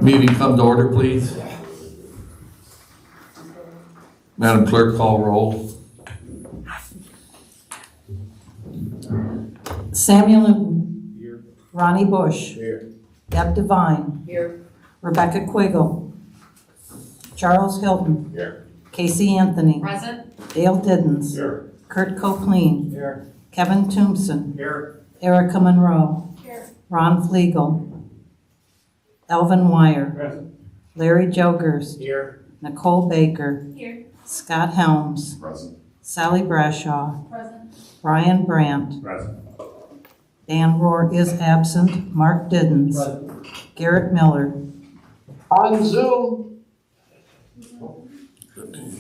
Meeting come to order, please. Madam Clerk, call roll. Samuel Newton. Here. Ronnie Bush. Here. Deb Devine. Here. Rebecca Quiggle. Charles Hilton. Here. Casey Anthony. Present. Dale Diddens. Here. Kurt Copeland. Here. Kevin Tombson. Here. Erica Monroe. Here. Ron Flegel. Elvin Wire. Present. Larry Jokers. Here. Nicole Baker. Here. Scott Helms. Present. Sally Brashaw. Present. Brian Brandt. Present. Dan Rohr is absent. Mark Diddens. Garrett Miller. On Zoom.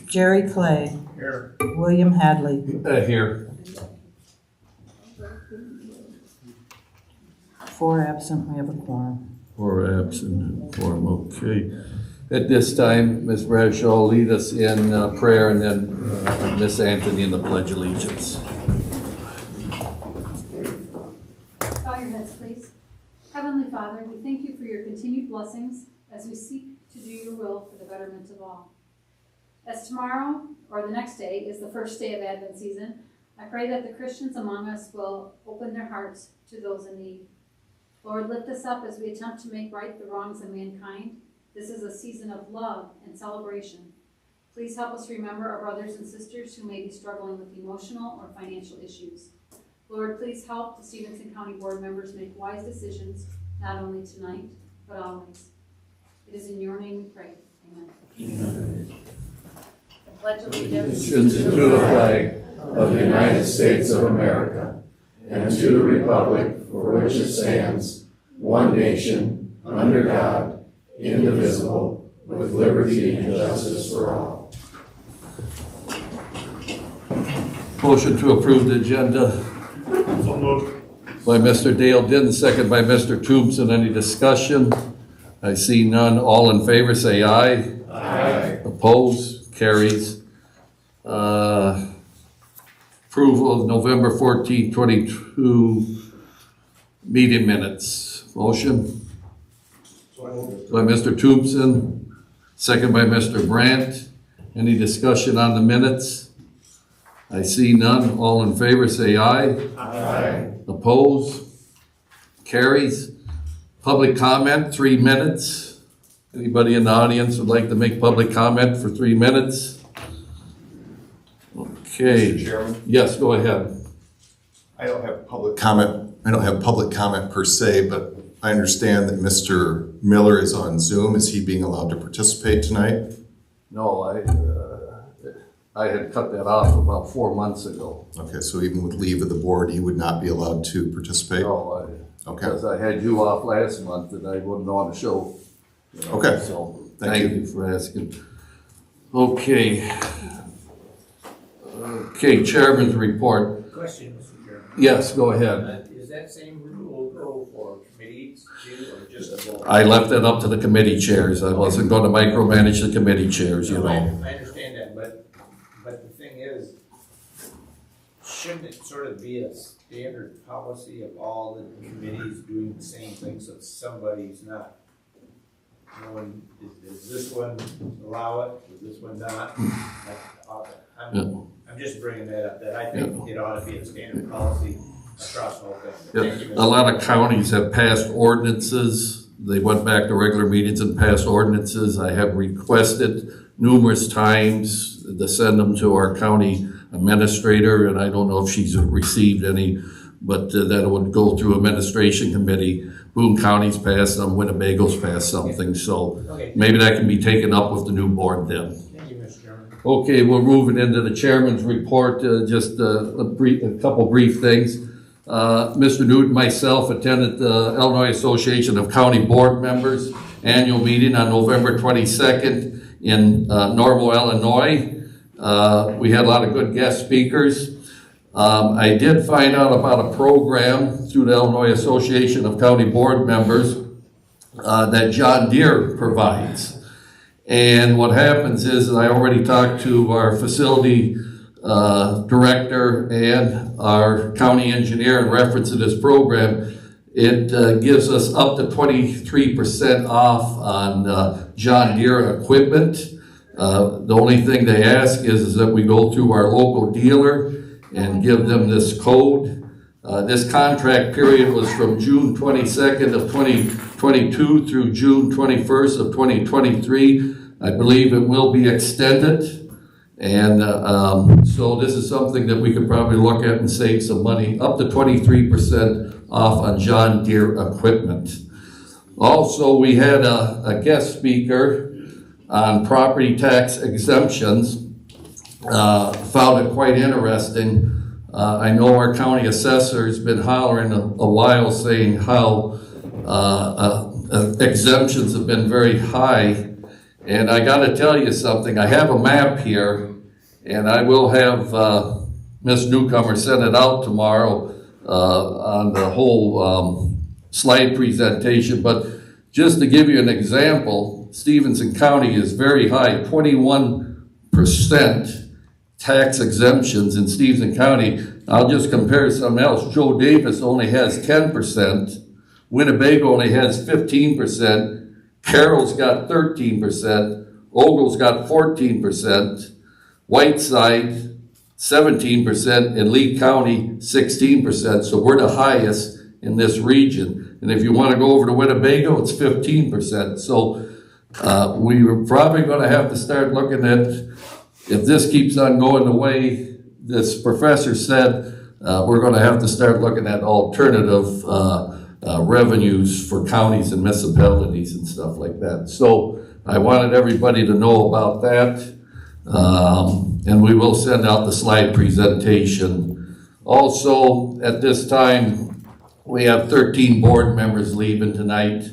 Jerry Clay. Here. William Hadley. Here. 4 absent. We have a quorum. 4 absent, quorum, okay. At this time, Ms. Bradshaw, lead us in prayer, and then Ms. Anthony in the Pledge of Allegiance. Bow your heads, please. Heavenly Father, we thank you for your continued blessings as we seek to do your will for the betterment of all. As tomorrow, or the next day, is the first day of Advent season, I pray that the Christians among us will open their hearts to those in need. Lord, lift us up as we attempt to make right the wrongs of mankind. This is a season of love and celebration. Please help us remember our brothers and sisters who may be struggling with emotional or financial issues. Lord, please help the Stephenson County board members make wise decisions, not only tonight, but always. It is in your name we pray. Amen. Amen. I pledge allegiance To the flag Of the United States of America, and to the republic for which it stands, one nation, under God, indivisible, with liberty and justice for all. Motion to approve the agenda by Mr. Dale Din, second by Mr. Tombson. Any discussion? I see none. All in favor say aye. Aye. Opposed? Carries. Approval of November 14, 22 meeting minutes. Motion by Mr. Tombson, second by Mr. Brandt. Any discussion on the minutes? I see none. All in favor say aye. Aye. Opposed? Carries. Public comment, 3 minutes. Anybody in the audience would like to make public comment for 3 minutes? Okay. Mr. Chairman, Yes, go ahead. I don't have public comment per se, but I understand that Mr. Miller is on Zoom. Is he being allowed to participate tonight? No, I had cut that off about 4 months ago. Okay, so even with leave of the board, he would not be allowed to participate? No, Okay. because I had you off last month and I wasn't on the show. You know, Okay. So, Thank thank you for asking. Okay. Okay, Chairman's report. Question, Mr. Chairman. Yes, go ahead. Is that same rule go for committees too, or just a board? I left that up to the committee chairs. I wasn't going to micromanage the committee chairs, you No, I know. understand that, but the thing is, shouldn't it sort of be a standard policy of all the committees doing the same thing, so somebody's not knowing, is this one allow it, is this one not? I'm just bringing that up, that I think it ought to be a standard policy across the whole thing. Yeah, Thank you, a lot of counties have passed ordinances. They went back to regular meetings and passed ordinances. I have requested numerous times to send them to our county administrator, and I don't know if she's received any, but that it would go through administration committee. Boone County's passed them, Winnebago's passed something, so Okay. maybe that can be taken up with the new board then. Thank you, Mr. Chairman. Okay, we're moving into the chairman's report. Just a couple brief things. Mr. Newton, myself attended the Illinois Association of County Board Members annual meeting on November 22nd in Normal, Illinois. We had a lot of good guest speakers. I did find out about a program through the Illinois Association of County Board Members that John Deere provides. And what happens is I already talked to our facility director and our county engineer in reference to this program. It gives us up to 23% off on John Deere equipment. The only thing they ask is that we go through our local dealer and give them this code. This contract period was from June 22nd of 2022 through June 21st of 2023. I believe it will be extended. And so this is something that we could probably look at and save some money, up to 23% off on John Deere equipment. Also, we had a guest speaker on property tax exemptions. Found it quite interesting. I know our county assessor's been hollering a while saying how exemptions have been very high. And I gotta tell you something, I have a map here, and I will have Ms. Newcomer send it out tomorrow on the whole slide presentation. But just to give you an example, Stephenson County is very high, 21% tax exemptions in Stephenson County. I'll just compare something else. Joe Davis only has 10%. Winnebago only has 15%. Carroll's got 13%. Ogle's got 14%. Whiteside, 17%. And Lee County, 16%. So we're the highest in this region. And if you want to go over to Winnebago, it's 15%. So we are probably going to have to start looking at, if this keeps on going the way this professor said, we're going to have to start looking at alternative revenues for counties and municipalities and stuff like that. So I wanted everybody to know about that. And we will send out the slide presentation. Also, at this time, we have 13 board members leaving tonight.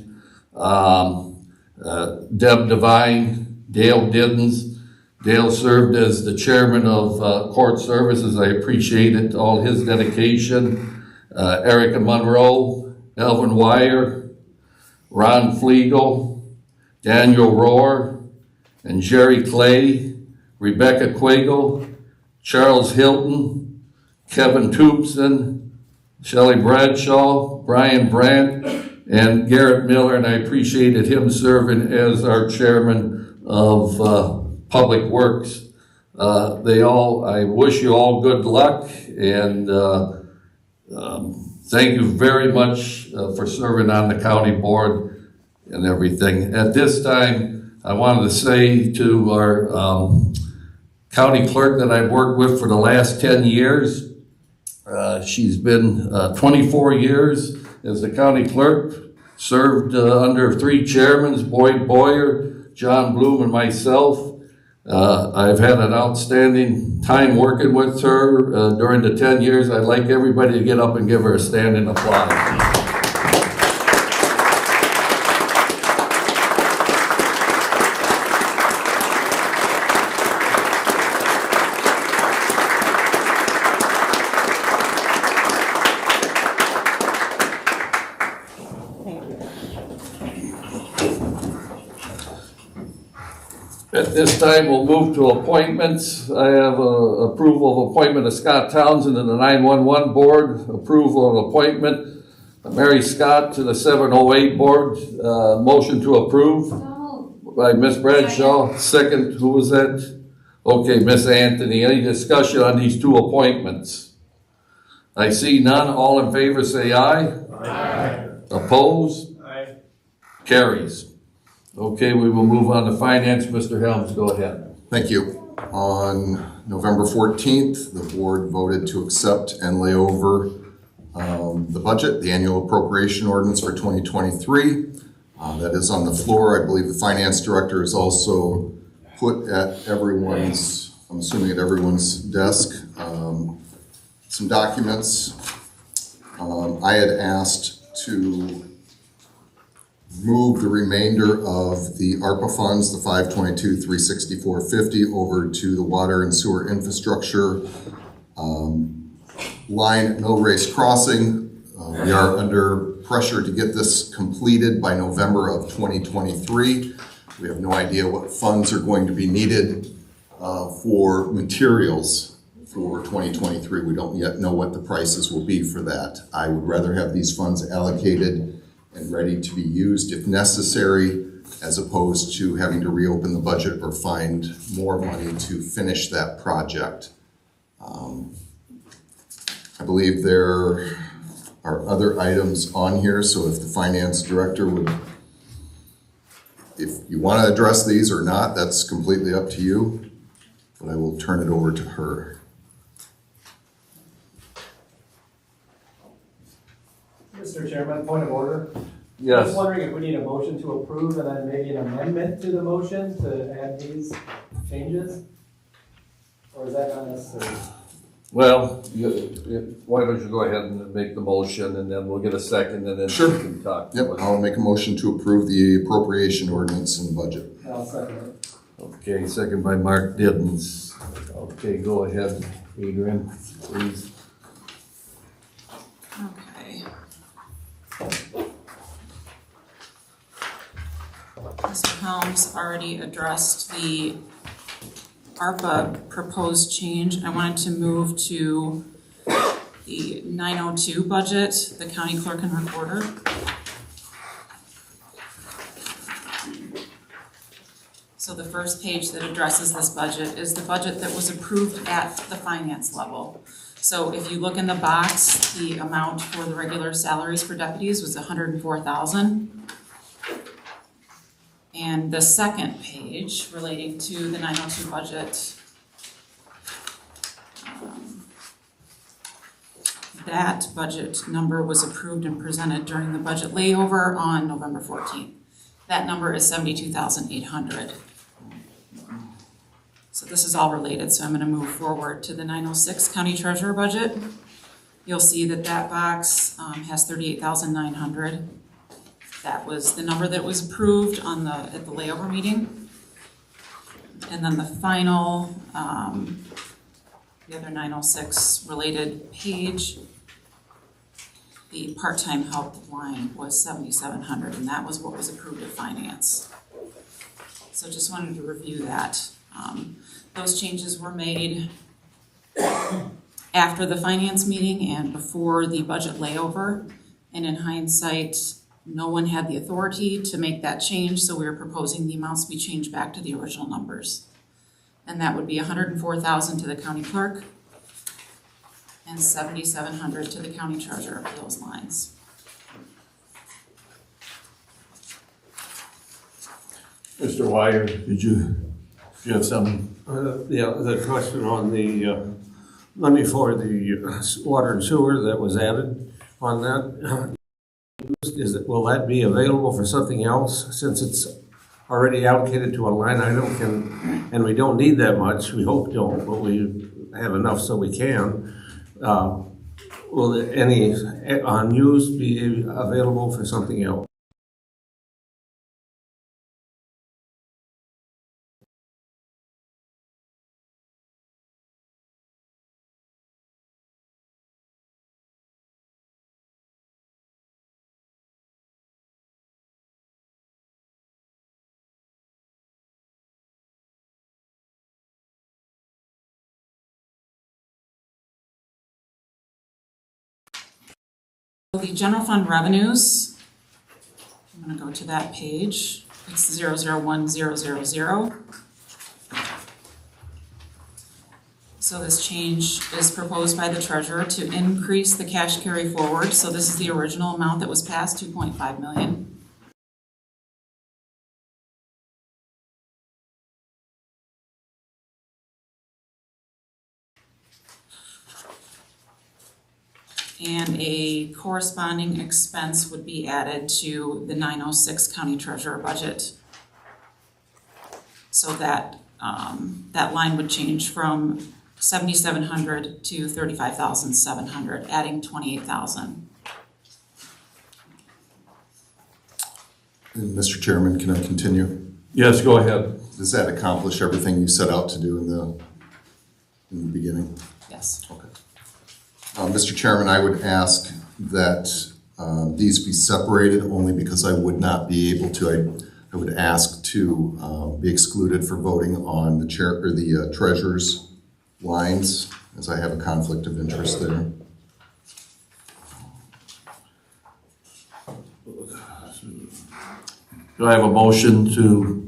Deb Devine, Dale Diddens. Dale served as the chairman of court services. I appreciate it, all his dedication. Erica Monroe, Elvin Wire, Ron Flegel, Daniel Rohr, and Jerry Clay, Rebecca Quagle, Charles Hilton, Kevin Toopson, Shelley Bradshaw, Brian Brandt, and Garrett Miller, and I appreciated him serving as our chairman of Public Works. I wish you all good luck, and thank you very much for serving on the county board and everything. At this time, I wanted to say to our county clerk that I've worked with for the last 10 years, she's been 24 years as the county clerk, served under 3 chairmen, Boyd Boyer, John Bloom, and myself. I've had an outstanding time working with her during the 10 years. I'd like everybody to get up and give her a standing applause. At this time, we'll move to appointments. I have approval of appointment of Scott Townsend to the 911 board, approval of appointment of Mary Scott to the 708 board, motion to approve by Ms. Bradshaw. Second, who was that? Okay, Ms. Anthony. Any discussion on these 2 appointments? I see none. All in favor say aye. Aye. Opposed? Aye. Carries. Okay, we will move on to finance. Mr. Helms, go ahead. Thank you. On November 14th, the board voted to accept and lay over the budget, the annual appropriation ordinance for 2023. That is on the floor. I believe the finance director is also put at everyone's, I'm assuming at everyone's desk, some documents. I had asked to move the remainder of the ARPA funds, the 522-364-50, over to the water and sewer infrastructure line at Mill Race Crossing. We are under pressure to get this completed by November of 2023. We have no idea what funds are going to be needed for materials for 2023. We don't yet know what the prices will be for that. I would rather have these funds allocated and ready to be used if necessary, as opposed to having to reopen the budget or find more money to finish that project. I believe there are other items on here, so if the finance director would, if you want to address these or not, that's completely up to you, but I will turn it over to her. Mr. Chairman, point of order. I'm Yes. just wondering if we need a motion to approve and then maybe an amendment to the motion to add these changes? Or is that not necessary? Well, why don't you go ahead and make the motion, and then we'll get a second, and then Sure. we can talk. Yep, I'll make a motion to approve the appropriation ordinance and budget. I'll second it. Okay, second by Mark Diddens. Okay, go ahead, Adrian, please. Okay. Mr. Helms already addressed the ARPA proposed change. I wanted to move to the 902 budget, the county clerk and recorder. So the first page that addresses this budget is the budget that was approved at the finance level. So if you look in the box, the amount for the regular salaries for deputies was $104,000. And the second page relating to the 902 budget, that budget number was approved and presented during the budget layover on November 14th. That number is $72,800. So this is all related, so I'm going to move forward to the 906 county treasurer budget. You'll see that that box has $38,900. That was the number that was approved on at the layover meeting. And then the final, the other 906 related page, the part-time help line was $7,700, and that was what was approved at finance. So just wanted to review that. Those changes were made after the finance meeting and before the budget layover. And in hindsight, no one had the authority to make that change, so we were proposing the amounts be changed back to the original numbers. And that would be $104,000 to the county clerk and $7,700 to the county treasurer for those lines. Mr. Wire, did you have something? Yeah, the question on the money for the water and sewer that was added on that. Will that be available for something else since it's already allocated to a line item? And we don't need that much, we hope don't, but we have enough so we can. Will any unused be available for something else? The general fund revenues, I'm going to go to that page. It's 001000. So this change is proposed by the treasurer to increase the cash carry forward. So this is the original amount that was passed, $2.5 million. And a corresponding expense would be added to the 906 county treasurer budget. So that that line would change from $7,700 to $35,700, adding $28,000. Mr. Chairman, can I continue? Yes, go ahead. Does that accomplish everything you set out to do in the beginning? Yes. Okay. Mr. Chairman, I would ask that these be separated only because I would not be able to. I would ask to be excluded for voting on the chair or the treasurer's lines, as I have a conflict of interest there. Do I have a motion to?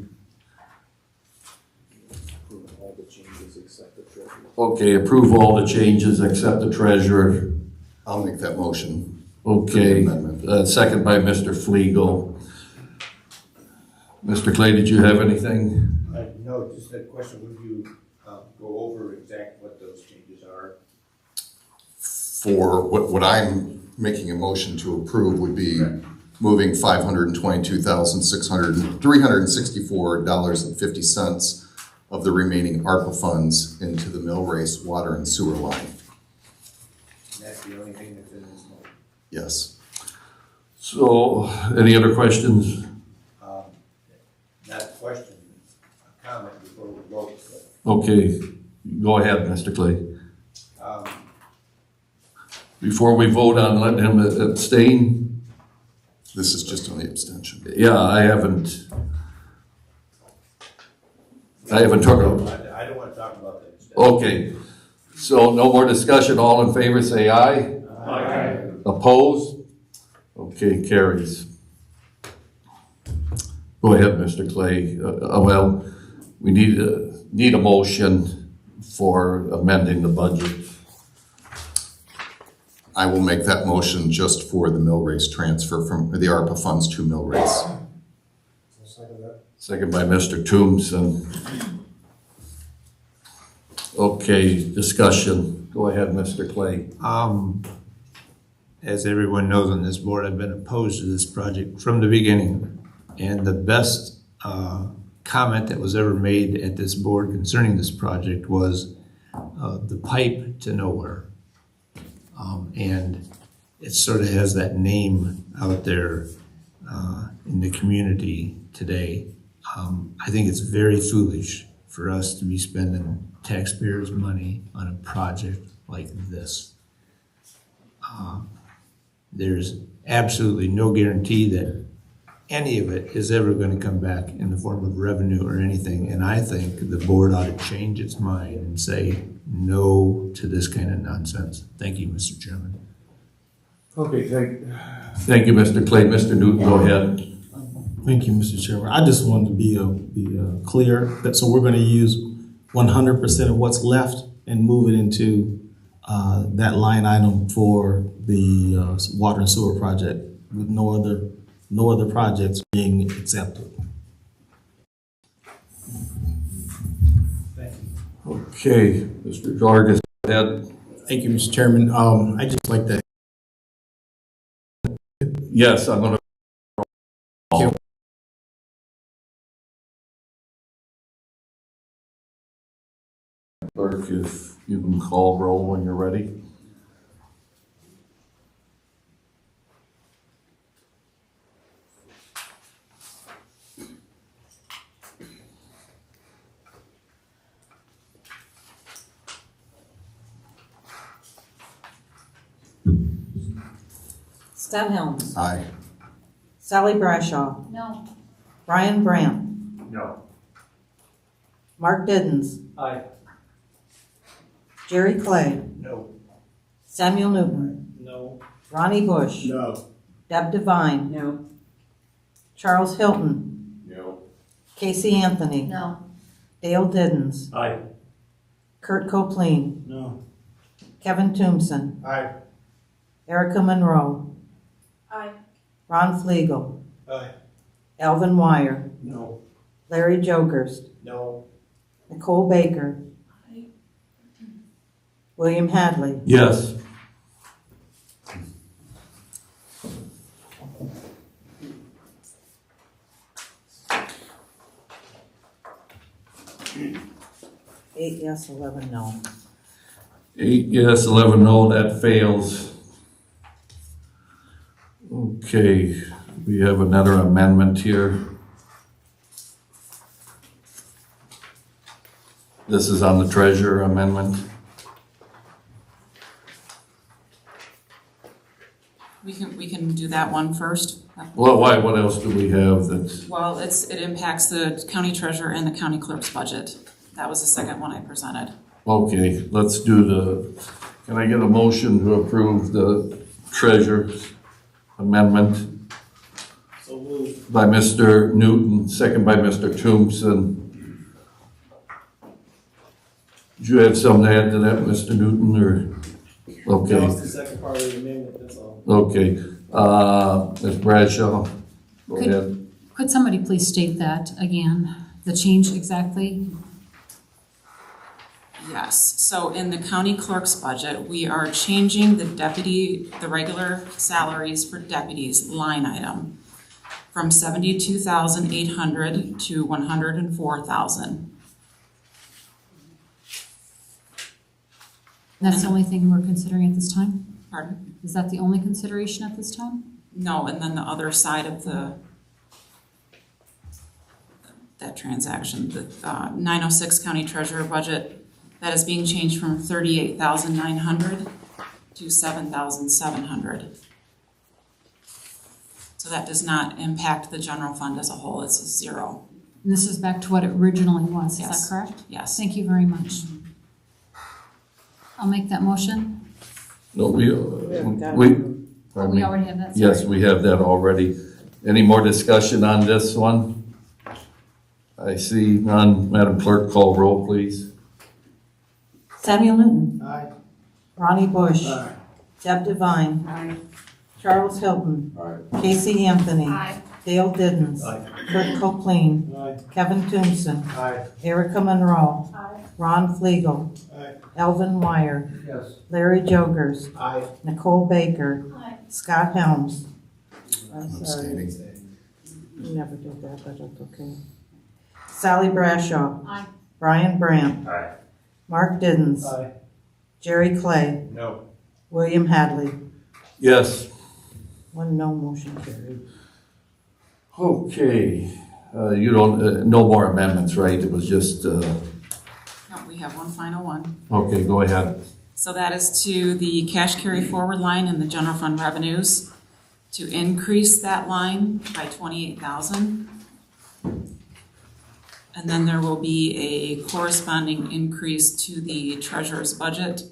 Okay, approve all the changes except the treasurer. I'll make that motion. Okay, Amendment. second by Mr. Flegel. Mr. Clay, did you have anything? No, just a question, would you go over exactly what those changes are? For what I'm making a motion to approve would be moving $364.50 of the remaining ARPA funds into the mill race water and sewer line. And that's the only thing that's in this motion. Yes. So, any other questions? Not a question, a comment before we vote. Okay, go ahead, Mr. Clay. Um, Before we vote on letting him abstain, This is just on the abstention. yeah, I haven't talked about. I don't want to talk about that. Okay, so no more discussion. All in favor, say aye. Aye. Opposed? Okay, carries. Go ahead, Mr. Clay. Well, we need a motion for amending the budget. I will make that motion just for the mill race transfer from the ARPA funds to mill race. Second by Mr. Tombson. Okay, discussion. Go ahead, Mr. Clay. As everyone knows on this board, I've been opposed to this project from the beginning. And the best comment that was ever made at this board concerning this project was the pipe to nowhere. And it sort of has that name out there in the community today. I think it's very foolish for us to be spending taxpayers' money on a project like this. There's absolutely no guarantee that any of it is ever going to come back in the form of revenue or anything. And I think the board ought to change its mind and say no to this kind of nonsense. Thank you, Mr. Chairman. Okay, thank you, Mr. Clay. Mr. Newton, go ahead. Thank you, Mr. Chairman. I just wanted to be clear that so we're going to use 100% of what's left and move it into that line item for the water and sewer project with no other projects being accepted. Thank you. Okay, Mr. Jarvis, go ahead. Thank you, Mr. Chairman. I just like that. Yes, I'm going to. Clerk, if you can call roll when you're ready. Stan Helms, Aye. Sally Brashaw, No. Brian Brandt, No. Mark Diddens, Aye. Jerry Clay, No. Samuel Newton, No. Ronnie Bush, No. Deb Devine, No. Charles Hilton, No. Casey Anthony, No. Dale Diddens, Aye. Kurt Copleen, No. Kevin Tombson, Aye. Erica Monroe, Aye. Ron Flegel, Aye. Alvin Wire, No. Larry Jokerst, No. Nicole Baker, William Hadley. Yes. Eight yes, 11 no. 8 yes, 11 no, that fails. Okay, we have another amendment here. This is on the treasurer amendment. We can do that one first. Well, why, what else do we have that's, Well, it impacts the county treasurer and the county clerk's budget. That was the second one I presented. okay, let's do can I get a motion to approve the treasurer's amendment? So moved. By Mr. Newton, second by Mr. Tombson. Do you have something to add to that, Mr. Newton, or? That Okay, was the second part of the amendment, that's all. okay. Ms. Bradshaw, go Could- ahead. Could somebody please state that again, the change exactly? Yes, so in the county clerk's budget, we are changing the regular salaries for deputies line item from 72,800 to 104,000. That's the only thing we're considering at this time? Pardon? Is that the only consideration at this time? No, and then the other side of that transaction, the 906 county treasurer budget, that is being changed from 38,900 to 7,700. So that does not impact the general fund as a whole, it's zero. And this is back to what it originally was, is Yes. that correct? Yes. Thank you very much. I'll make that motion. No, haven't got it. pardon We me? already have that, Yes, sorry. we have that already. Any more discussion on this one? I see none. Madam Clerk, call roll, please. Samuel Newton. Aye. Ronnie Bush. Aye. Deb Devine. Charles Hilton. Casey Anthony. Aye. Dale Diddens. Kurt Copeland. Aye. Kevin Toomson. Aye. Erica Monroe. Aye. Ron Flegel. Aye. Elvin Wire. Yes. Larry Jokers. Aye. Nicole Baker. Aye. Scott Helms. I'm I'm sorry, abstaining. you never did that, but that's okay. Sally Brashaw. Aye. Brian Brandt. Aye. Mark Diddens. Aye. Jerry Clay. No. William Hadley. Yes. One no, motion carried. Okay. You don't, no more amendments, right? It was just, No, we have one final one. okay, go ahead. So that is to the cash carry forward line in the general fund revenues, to increase that line by 28,000. And then there will be a corresponding increase to the treasurer's budget.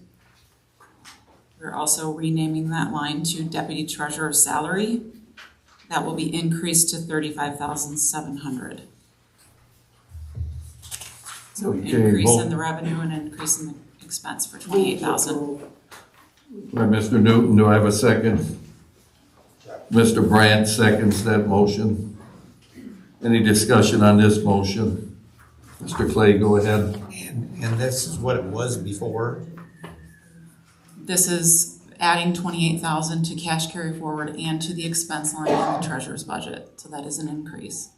We're also renaming that line to deputy treasurer's salary. That will be increased to 35,700. So Okay, increase vote. in the revenue and increase in the expense for 28,000. By Mr. Newton, do I have a second? Mr. Brandt seconds that motion. Any discussion on this motion? Mr. Clay, go ahead. And this is what it was before? This is adding 28,000 to cash carry forward and to the expense line in the treasurer's budget. So that is an increase.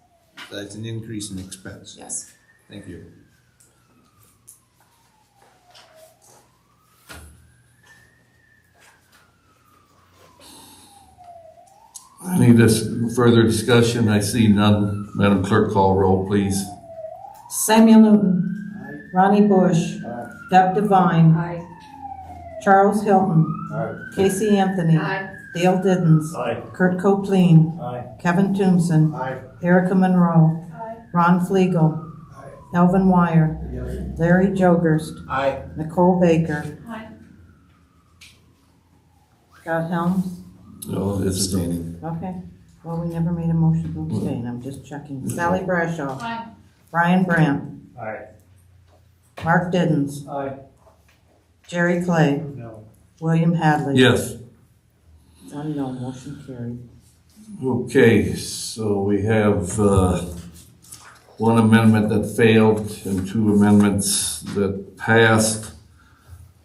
That's an increase in expense. Yes. Thank you. Any further discussion? I see none. Madam Clerk, call roll, please. Samuel Newton. Ronnie Bush. Deb Devine. Aye. Charles Hilton. Aye. Casey Anthony. Aye. Dale Diddens. Aye. Kurt Copeland. Aye. Kevin Toomson. Aye. Erica Monroe. Aye. Ron Flegel. Aye. Elvin Wire. Yes. Larry Jokers. Aye. Nicole Baker. Aye. Scott Helms. No, this is Abstaining. Okay. Well, we never made a motion to abstain. I'm just checking. Sally Brashaw. Aye. Brian Brandt. Aye. Mark Diddens. Aye. Jerry Clay. No. William Hadley. Yes. One no, motion carried. Okay, so we have one amendment that failed and two amendments that passed.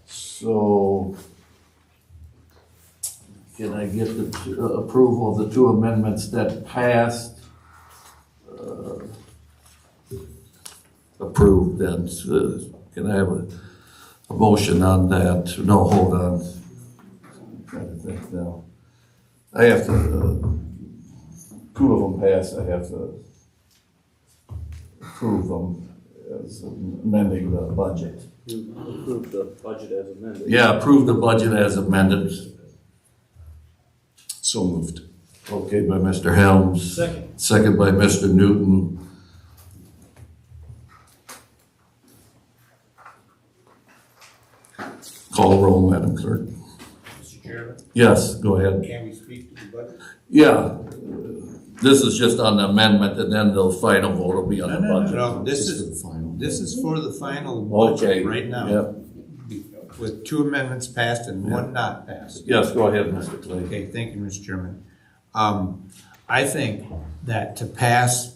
So can I get the approval of the two amendments that passed? Approved then. Can I have a motion on that? No, hold on. I'm trying to think now. I have to, two of them passed, I have to approve them as amending the budget. You approved the budget as amended. Yeah, approve the budget as amended. So moved. Okay, by Mr. Helms. Second. Second by Mr. Newton. Call roll, Madam Clerk. Mr. Chairman, Yes, go ahead. can we speak to the budget? Yeah, this is just on the amendment and then the final vote will be on the budget. No, this Just for is, the final. this is for the final Okay, budget right now. Yep. With two amendments passed and one not passed. Yes, go ahead, Mr. Clay. Okay, thank you, Mr. Chairman. I think that to pass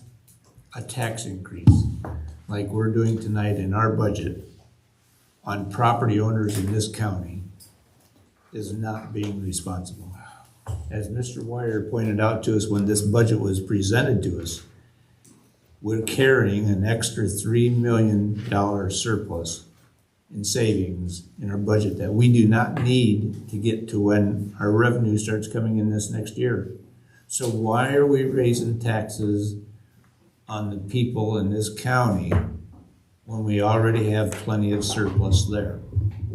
a tax increase like we're doing tonight in our budget, on property owners in this county is not being responsible. As Mr. Wire pointed out to us when this budget was presented to us, we're carrying an extra $3 million surplus in savings in our budget that we do not need to get to when our revenue starts coming in this next year. So why are we raising taxes on the people in this county when we already have plenty of surplus there?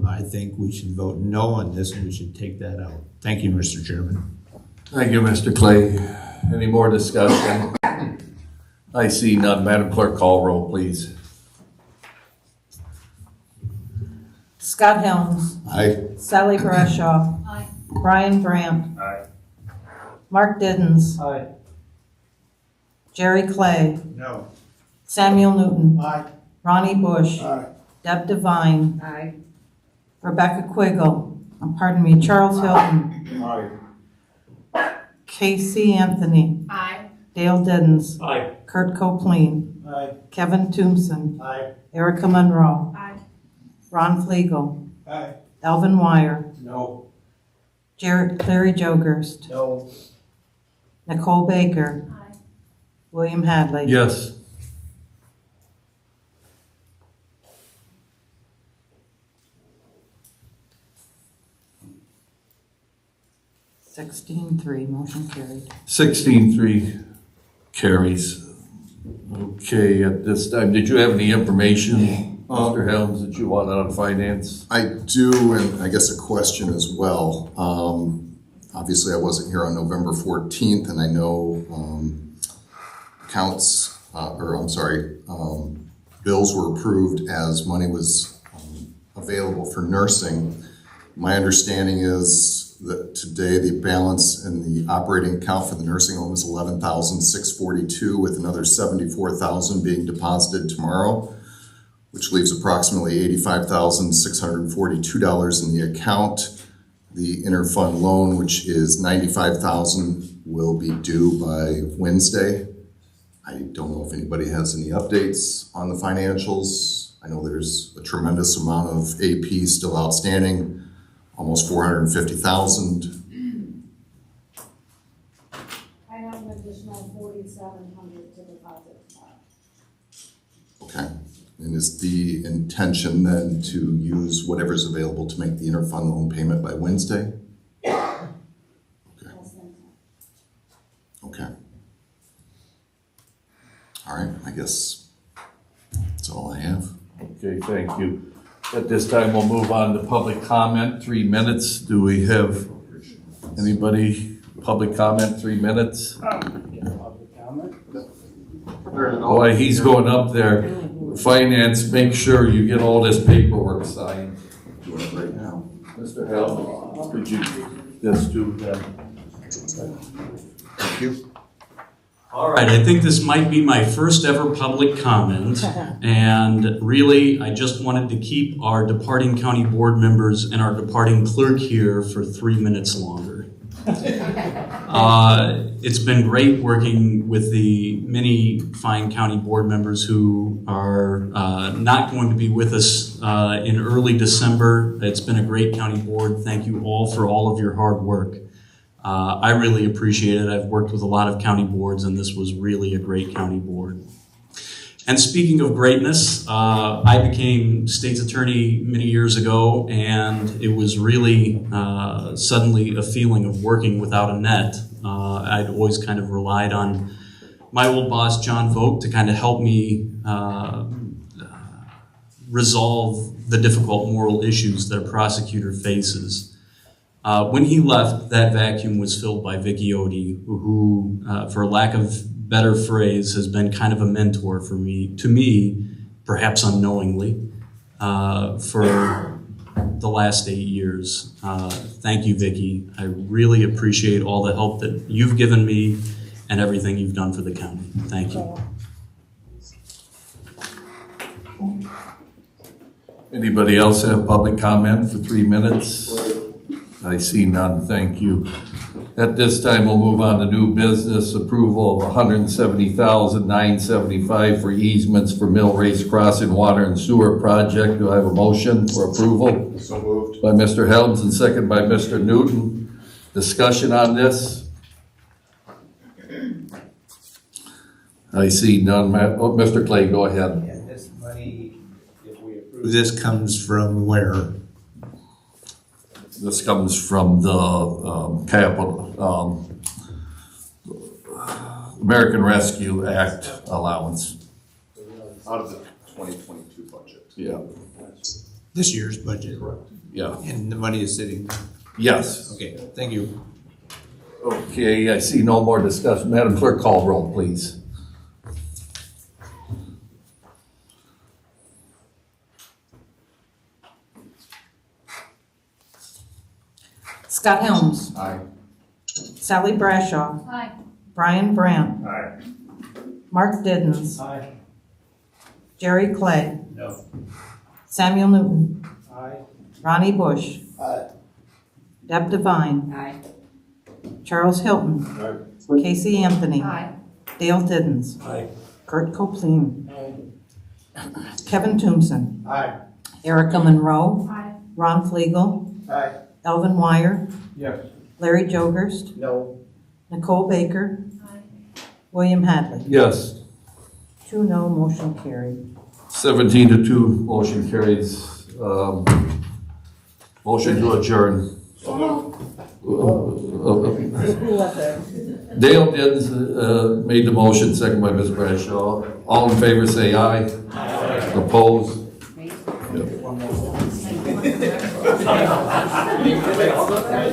I think we should vote no on this and we should take that out. Thank you, Mr. Chairman. Thank you, Mr. Clay. Any more discussion? I see none. Madam Clerk, call roll, please. Scott Helms. Aye. Sally Bradshaw. Aye. Brian Brandt. Aye. Mark Diddens. Aye. Jerry Clay. No. Samuel Newton. Aye. Ronnie Bush. Aye. Deb Devine. Aye. Rebecca Quiggle. Pardon me, Charles Hilton. Aye. Casey Anthony. Aye. Dale Diddens. Aye. Kurt Copeland. Aye. Kevin Tombson. Aye. Erica Monroe. Aye. Ron Flegel. Aye. Elvin Wire. No. Clary Jogerst. No. Nicole Baker. Aye. William Hadley. Yes. (16-3), motion carried. 16-3 carries. Okay, at this time, did you have any information, Mr. Helms, that you wanted on finance? I do, and I guess a question as well. Obviously, I wasn't here on November 14th, and I know bills were approved as money was available for nursing. My understanding is that today the balance in the operating account for the nursing home is $11,642, with another $74,000 being deposited tomorrow, which leaves approximately $85,642 in the account. The interfund loan, which is $95,000, will be due by Wednesday. I don't know if anybody has any updates on the financials. I know there's a tremendous amount of AP still outstanding, almost $450,000. I have an additional $4,700 to deposit tomorrow. Okay. And is the intention then to use whatever's available to make the interfund loan payment by Wednesday? Okay. Okay. All right, I guess that's all I have. Okay, thank you. At this time, we'll move on to public comment, 3 minutes. Do we have anybody, public comment, 3 minutes? Boy, he's going up there. Finance, make sure you get all this paperwork signed. Do it right now. Mr. Helms, could you just do that? Thank you. All right, I think this might be my first ever public comment, and really, I just wanted to keep our departing county board members and our departing clerk here for 3 minutes longer. It's been great working with the many fine county board members who are not going to be with us in early December. It's been a great county board. Thank you all for all of your hard work. I really appreciate it. I've worked with a lot of county boards, and this was really a great county board. And speaking of greatness, I became state's attorney many years ago, and it was really suddenly a feeling of working without a net. I'd always kind of relied on my old boss, John Vogt, to kind of help me resolve the difficult moral issues that a prosecutor faces. When he left, that vacuum was filled by Vicki Odie, who, for lack of better phrase, has been kind of a mentor to me, perhaps unknowingly, for the last 8 years. Thank you, Vicki. I really appreciate all the help that you've given me and everything you've done for the county. Thank you. Anybody else have public comment for 3 minutes? I see none, thank you. At this time, we'll move on to new business, approval of $170,975 for easements for Mill Race Crossing Water and Sewer Project. Do I have a motion for approval? So moved. By Mr. Helms and second by Mr. Newton. Discussion on this? I see none. Mr. Clay, go ahead. And this money, if we approve This comes from where? This comes from the American Rescue Act allowance. Out of the 2022 budget. Yeah, This year's budget. yeah. And the money is sitting. Yes. Okay, thank you. Okay, I see no more discussion. Madam Clerk, call roll, please. Scott Helms. Aye. Sally Brashaw. Aye. Brian Brandt. Aye. Mark Diddens. Aye. Jerry Clay. no. Samuel Newton. Aye. Ronnie Bush. Aye. Deb Devine. Aye. Charles Hilton. Casey Anthony. Aye. Dale Diddens. Aye. Kurt Kopleen. Kevin Toomson. Aye. Erica Monroe. Aye. Ron Flegel. Aye. Elvin Wire. Yes. Larry Jogerst. No. Nicole Baker. Aye. William Hadley. Yes. 2-0, motion carried. 17-2, motion carries. Motion to adjourn. Dale Diddens made the motion, second by Ms. Bradshaw. All in favor say aye. Aye. Opposed?